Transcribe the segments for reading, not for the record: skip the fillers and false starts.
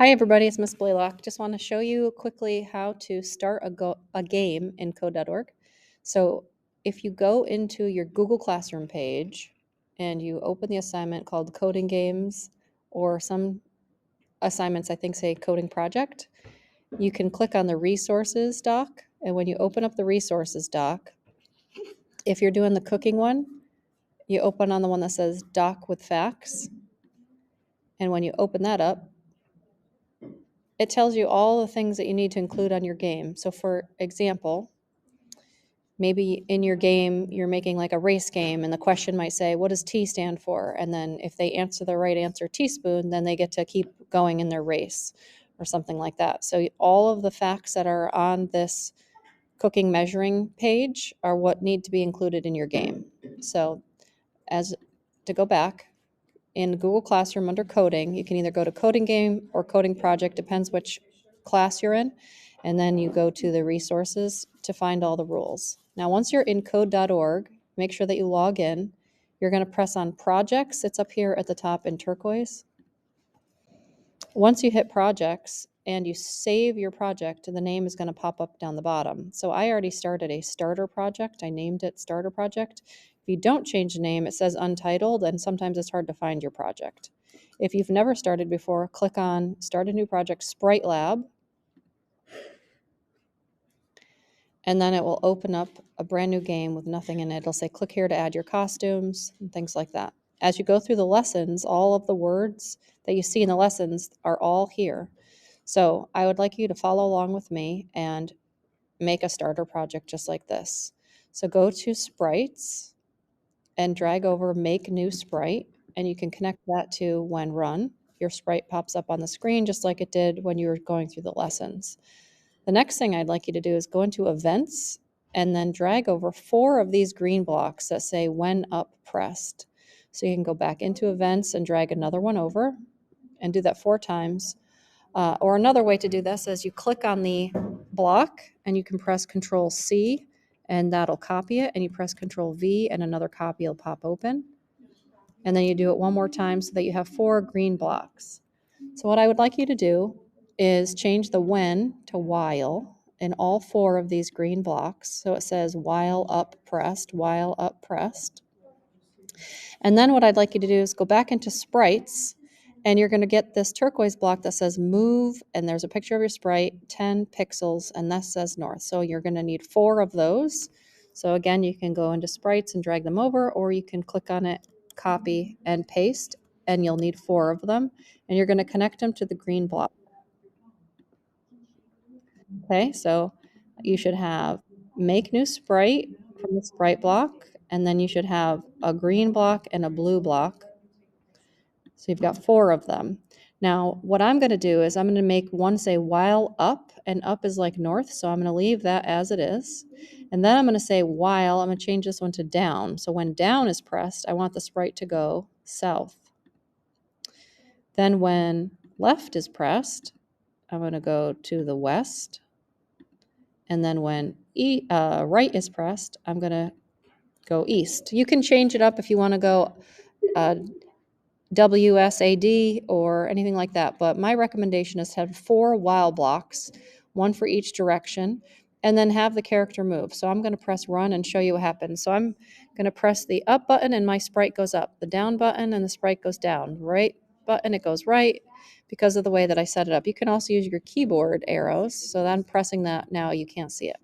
Hi everybody, it's Miss Blaylock. Just want to show you quickly how to start a game in code.org. So if you go into your Google Classroom page and you open the assignment called Coding Games, or some assignments I think say Coding Project, you can click on the Resources doc. And when you open up the Resources doc, if you're doing the cooking one, you open on the one that says Doc with Facts. And when you open that up, it tells you all the things that you need to include on your game. So for example, maybe in your game, you're making like a race game and the question might say, what does T stand for? And then if they answer the right answer, teaspoon, then they get to keep going in their race or something like that. So all of the facts that are on this cooking measuring page are what need to be included in your game. So to go back, in Google Classroom under coding, you can either go to coding game or coding project, depends which class you're in. And then you go to the resources to find all the rules. Now, once you're in code.org, make sure that you log in. You're going to press on projects. It's up here at the top in turquoise. Once you hit projects and you save your project, the name is going to pop up down the bottom. So I already started a starter project. I named it starter project. If you don't change the name, it says untitled, and sometimes it's hard to find your project. If you've never started before, click on start a new project, Sprite Lab, and then it will open up a brand new game with nothing in it. It'll say click here to add your costumes and things like that. As you go through the lessons, all of the words that you see in the lessons are all here. So I would like you to follow along with me and make a starter project just like this. So go to sprites and drag over make new sprite, and you can connect that to when run. Your sprite pops up on the screen just like it did when you were going through the lessons. The next thing I'd like you to do is go into events and then drag over 4 of these green blocks that say when up pressed. So you can go back into events and drag another one over and do that 4 times. Or another way to do this is you click on the block and you can press Control C and that'll copy it, and you press Control V and another copy will pop open. And then you do it one more time so that you have 4 green blocks. So what I would like you to do is change the when to while in all 4 of these green blocks. So it says while up pressed, while up pressed. And then what I'd like you to do is go back into sprites, and you're going to get this turquoise block that says move, and there's a picture of your sprite, 10 pixels, and that says north. So you're going to need 4 of those. So again, you can go into sprites and drag them over, or you can click on it, copy, and paste, and you'll need 4 of them. And you're going to connect them to the green block. Okay, so you should have make new sprite from the sprite block, and then you should have a green block and a blue block. So you've got 4 of them. Now, what I'm going to do is I'm going to make one say while up, and up is like north, so I'm going to leave that as it is. And then I'm going to say while, I'm going to change this one to down. So when down is pressed, I want the sprite to go south. Then when left is pressed, I'm going to go to the west. And then when right is pressed, I'm going to go east. You can change it up if you want to go WSAD or anything like that, but my recommendation is to have 4 while blocks, one for each direction, and then have the character move. So I'm going to press run and show you what happens. So I'm going to press the up button and my sprite goes up, the down button and the sprite goes down, right button it goes right, because of the way that I set it up. You can also use your keyboard arrows, so I'm pressing that now, you can't see it.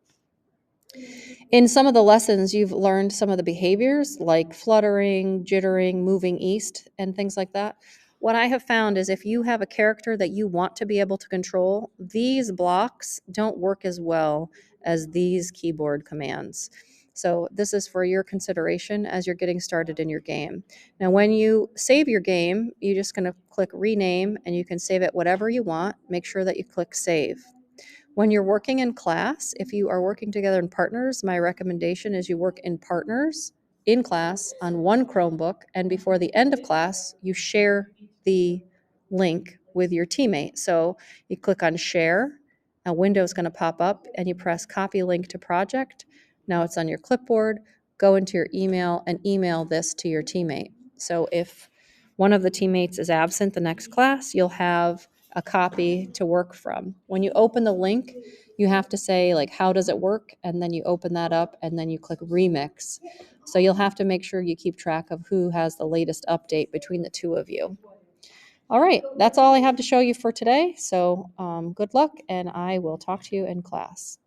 In some of the lessons, you've learned some of the behaviors like fluttering, jittering, moving east, and things like that. What I have found is if you have a character that you want to be able to control, these blocks don't work as well as these keyboard commands. So this is for your consideration as you're getting started in your game. Now, when you save your game, you're just going to click rename, and you can save it whatever you want. Make sure that you click save. When you're working in class, if you are working together in partners, my recommendation is you work in partners in class on one Chromebook, and before the end of class, you share the link with your teammate. So you click on share, a window is going to pop up, and you press copy link to project. Now it's on your clipboard. Go into your email and email this to your teammate. So if one of the teammates is absent the next class, you'll have a copy to work from. When you open the link, you have to say like, how does it work? And then you open that up and then you click remix. So you'll have to make sure you keep track of who has the latest update between the two of you. All right, that's all I have to show you for today. So good luck, and I will talk to you in class.